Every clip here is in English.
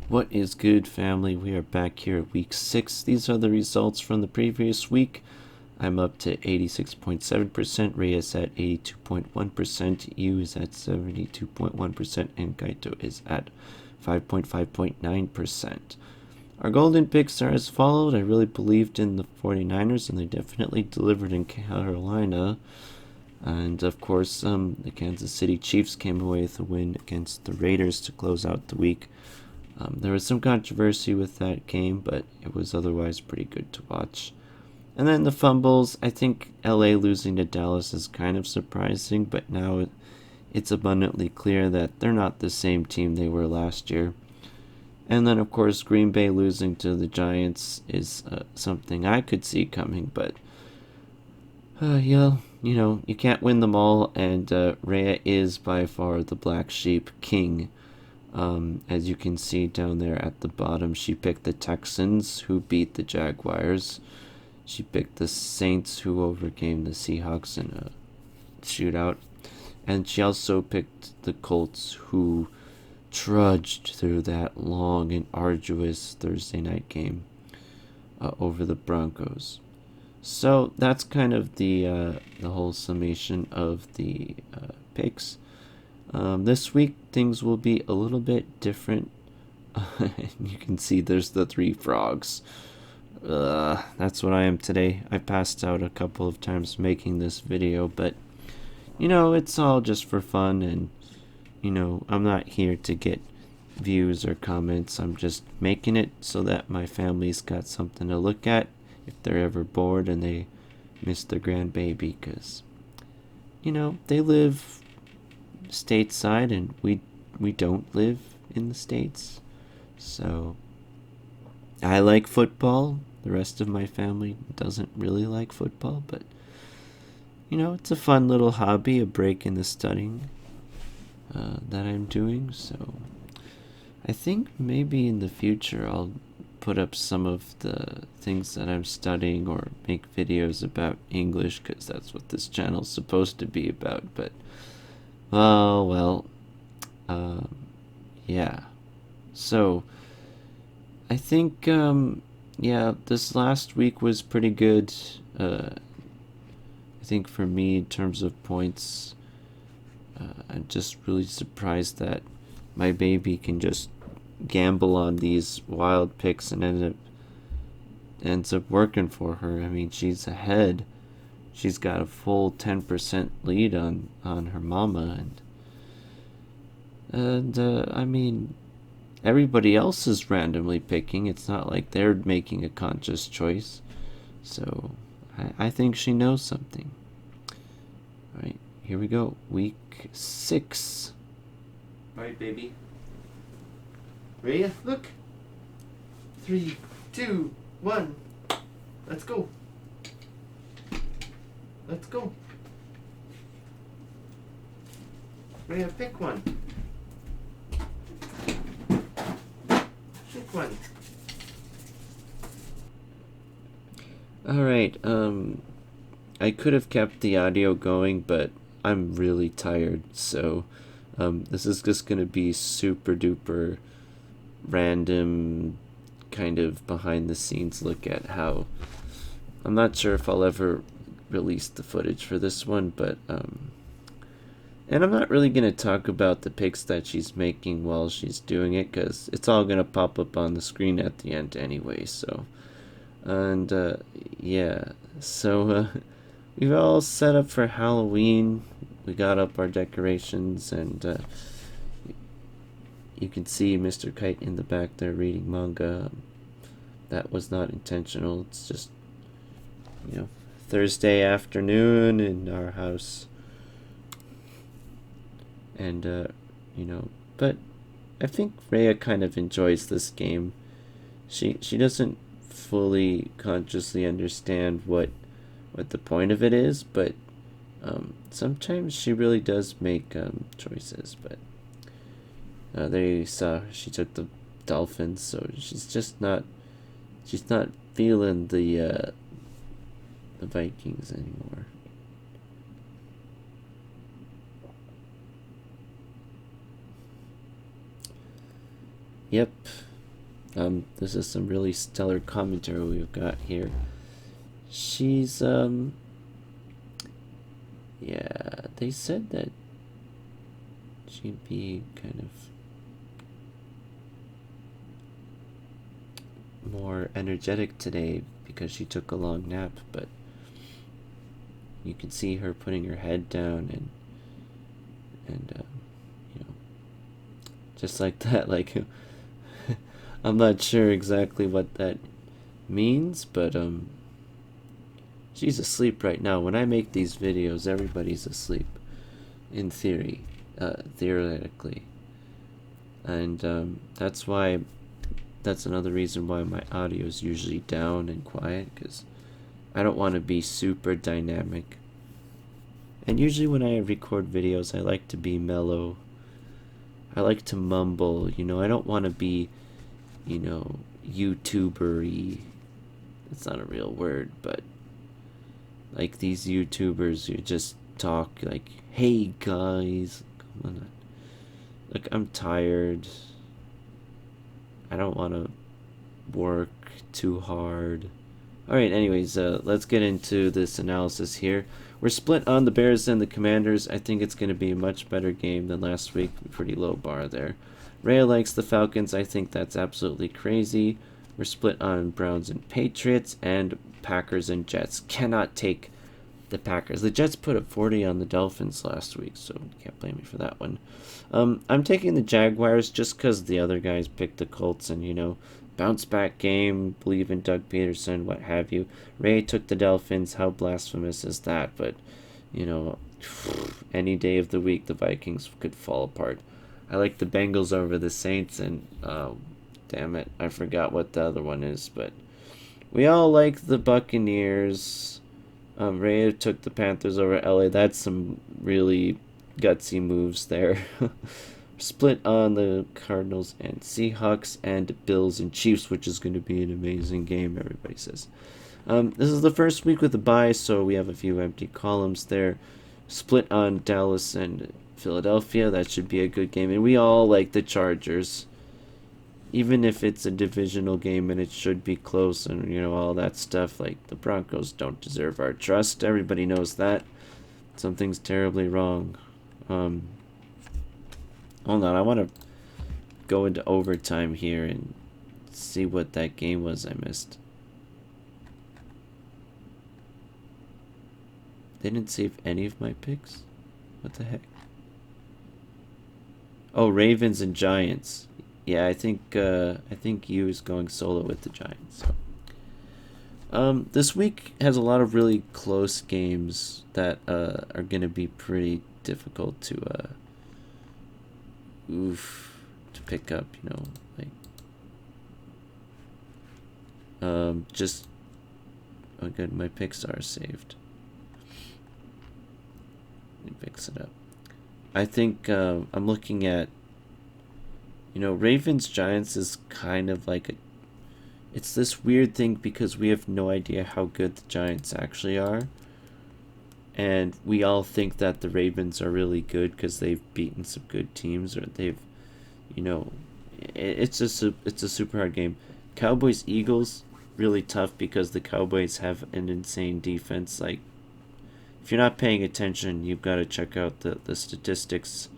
What is good, family? We are back here at week 6. These are the results from the previous week. I'm up to 86.7%, Ray is at 82.1%, Yu is at 72.1%, and Kaito is at 5.9%. Our golden picks are as followed. I really believed in the 49ers, and they definitely delivered in Carolina. And of course, the Kansas City Chiefs came away with a win against the Raiders to close out the week. There was some controversy with that game, but it was otherwise pretty good to watch. And then the fumbles, I think LA losing to Dallas is kind of surprising, but now it's abundantly clear that they're not the same team they were last year. And then, of course, Green Bay losing to the Giants is something I could see coming, but you can't win them all, and Rhea is by far the black sheep king. As you can see down there at the bottom, she picked the Texans, who beat the Jaguars. She picked the Saints, who overcame the Seahawks in a shootout. And she also picked the Colts, who trudged through that long and arduous Thursday night game over the Broncos. So that's kind of the whole summation of the picks. This week things will be a little bit different. You can see there's the 3 frogs. That's what I am today. I passed out a couple of times making this video, but it's all just for fun, and I'm not here to get views or comments. I'm just making it so that my family's got something to look at if they're ever bored and they miss their grandbaby, because they live stateside and we don't live in the States. So I like football. The rest of my family doesn't really like football, but it's a fun little hobby, a break in the studying that I'm doing. So I think maybe in the future I'll put up some of the things that I'm studying or make videos about English, because that's what this channel's supposed to be about. But yeah. So I think this last week was pretty good. I think for me, in terms of points, I'm just really surprised that my baby can just gamble on these wild picks and ends up working for her. I mean, she's ahead. She's got a full 10% lead on her mama, and I mean, everybody else is randomly picking. It's not like they're making a conscious choice. So I think she knows something. All right, here we go. Week 6. All right, baby. Rhea, look. 3, 2, 1. Let's go. Let's go. Rhea, pick one. Pick one. Alright, I could have kept the audio going, but I'm really tired, so this is just gonna be super duper random, kind of behind the scenes look at how I'm not sure if I'll ever release the footage for this one, but and I'm not really gonna talk about the picks that she's making while she's doing it, because it's all gonna pop up on the screen at the end anyway. So and yeah, so we've all set up for Halloween. We got up our decorations, and you can see Mr. Kite in the back there reading manga. That was not intentional. It's just Thursday afternoon in our house, and but I think Rhea kind of enjoys this game. She doesn't fully consciously understand what the point of it is, but sometimes she really does make choices. But there you saw she took the Dolphins, so she's not feeling the Vikings anymore. Yep, This is some really stellar commentary we've got here. She's, yeah, they said that she'd be kind of more energetic today because she took a long nap, but you can see her putting her head down and you know, just like that. Like, I'm not sure exactly what that means, but she's asleep right now. When I make these videos, everybody's asleep, in theory, theoretically, and that's another reason why my audio is usually down and quiet, because I don't want to be super dynamic. And usually when I record videos, I like to be mellow. I like to mumble, I don't want to be, YouTuber-y. It's not a real word, but like these YouTubers who just talk like, hey guys, come on. Look, I'm tired. I don't want to work too hard. Alright, anyways, let's get into this analysis here. We're split on the Bears and the Commanders. I think it's going to be a much better game than last week. Pretty low bar there. Rhea likes the Falcons. I think that's absolutely crazy. We're split on Browns and Patriots, and Packers and Jets. Cannot take the Packers. The Jets put up 40 on the Dolphins last week, so you can't blame me for that one. I'm taking the Jaguars just because the other guys picked the Colts, and bounce back game, believe in Doug Peterson, what have you. Ray took the Dolphins. How blasphemous is that? But any day of the week the Vikings could fall apart. I like the Bengals over the Saints, and damn it, I forgot what the other one is, but we all like the Buccaneers. Ray took the Panthers over LA. That's some really gutsy moves there. Split on the Cardinals and Seahawks, and Bills and Chiefs, which is going to be an amazing game, everybody says. This is the first week with a bye, so we have a few empty columns there. Split on Dallas and Philadelphia. That should be a good game. And we all like the Chargers. Even if it's a divisional game and it should be close and, all that stuff, like the Broncos don't deserve our trust. Everybody knows that. Something's terribly wrong. Hold on, I want to go into overtime here and see what that game was I missed. They didn't save any of my picks? What the heck? Oh, Ravens and Giants. Yeah, I think you is going solo with the Giants. So. This week has a lot of really close games that are gonna be pretty difficult to pick up. Just oh good, my picks are saved. Let me fix it up. I think I'm looking at. Ravens Giants is kind of like it's this weird thing because we have no idea how good the Giants actually are. And we all think that the Ravens are really good because they've beaten some good teams, or they've, it's a super hard game. Cowboys Eagles, really tough because the Cowboys have an insane defense. Like, if you're not paying attention, you've got to check out the statistics.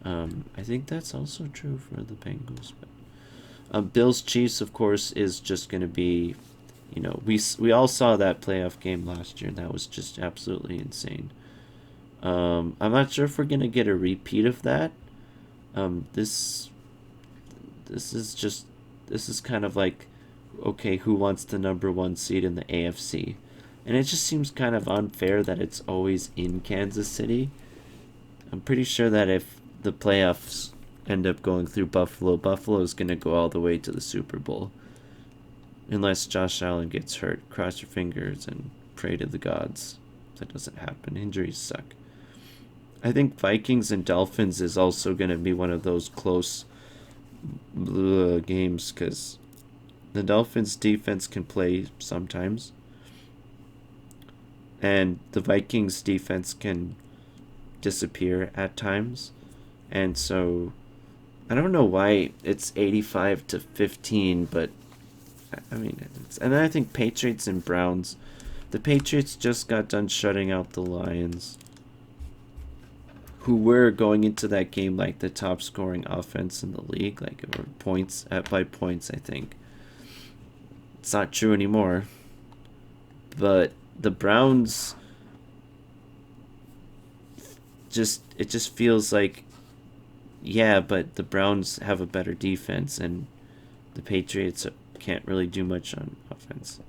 I think that's also true for the Bengals. But Bills Chiefs, of course, is just going to be, we all saw that playoff game last year. That was just absolutely insane. I'm not sure if we're going to get a repeat of that. This is kind of like, okay, who wants the number 1 seed in the AFC? And it just seems kind of unfair that it's always in Kansas City. I'm pretty sure that if the playoffs end up going through Buffalo, Buffalo's going to go all the way to the Super Bowl. Unless Josh Allen gets hurt. Cross your fingers and pray to the gods. That doesn't happen. Injuries suck. I think Vikings and Dolphins is also going to be one of those close games because the Dolphins defense can play sometimes. And the Vikings defense can disappear at times. And so I don't know why it's 85-15, but I mean, and then I think Patriots and Browns. The Patriots just got done shutting out the Lions, who were going into that game like the top scoring offense in the league, like or points by points. I think it's not true anymore. But the Browns just feels like, yeah, but the Browns have a better defense and the Patriots can't really do much on offense.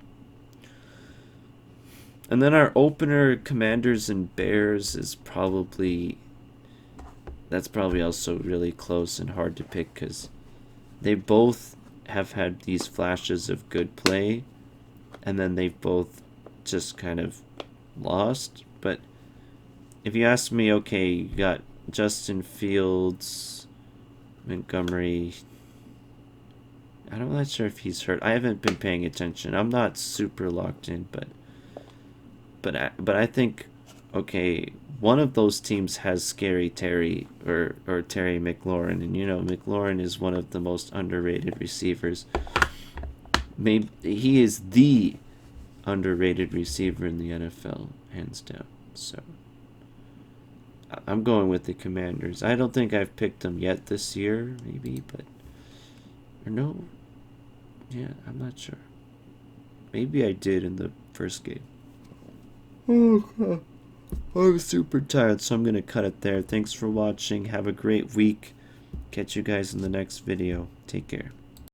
And then our opener, Commanders and Bears, is probably, that's probably also really close and hard to pick because they both have had these flashes of good play, and then they've both just kind of lost. But if you ask me, okay, you got Justin Fields, Montgomery. I'm not sure if he's hurt. I haven't been paying attention. I'm not super locked in, but I think, okay, one of those teams has Scary Terry or Terry McLaurin, and McLaurin is one of the most underrated receivers. Maybe he is the underrated receiver in the NFL, hands down. So I'm going with the Commanders. I don't think I've picked them yet this year, maybe, but or no, yeah, I'm not sure. Maybe I did in the first game. Okay. I'm super tired, so I'm gonna cut it there. Thanks for watching. Have a great week. Catch you guys in the next video. Take care.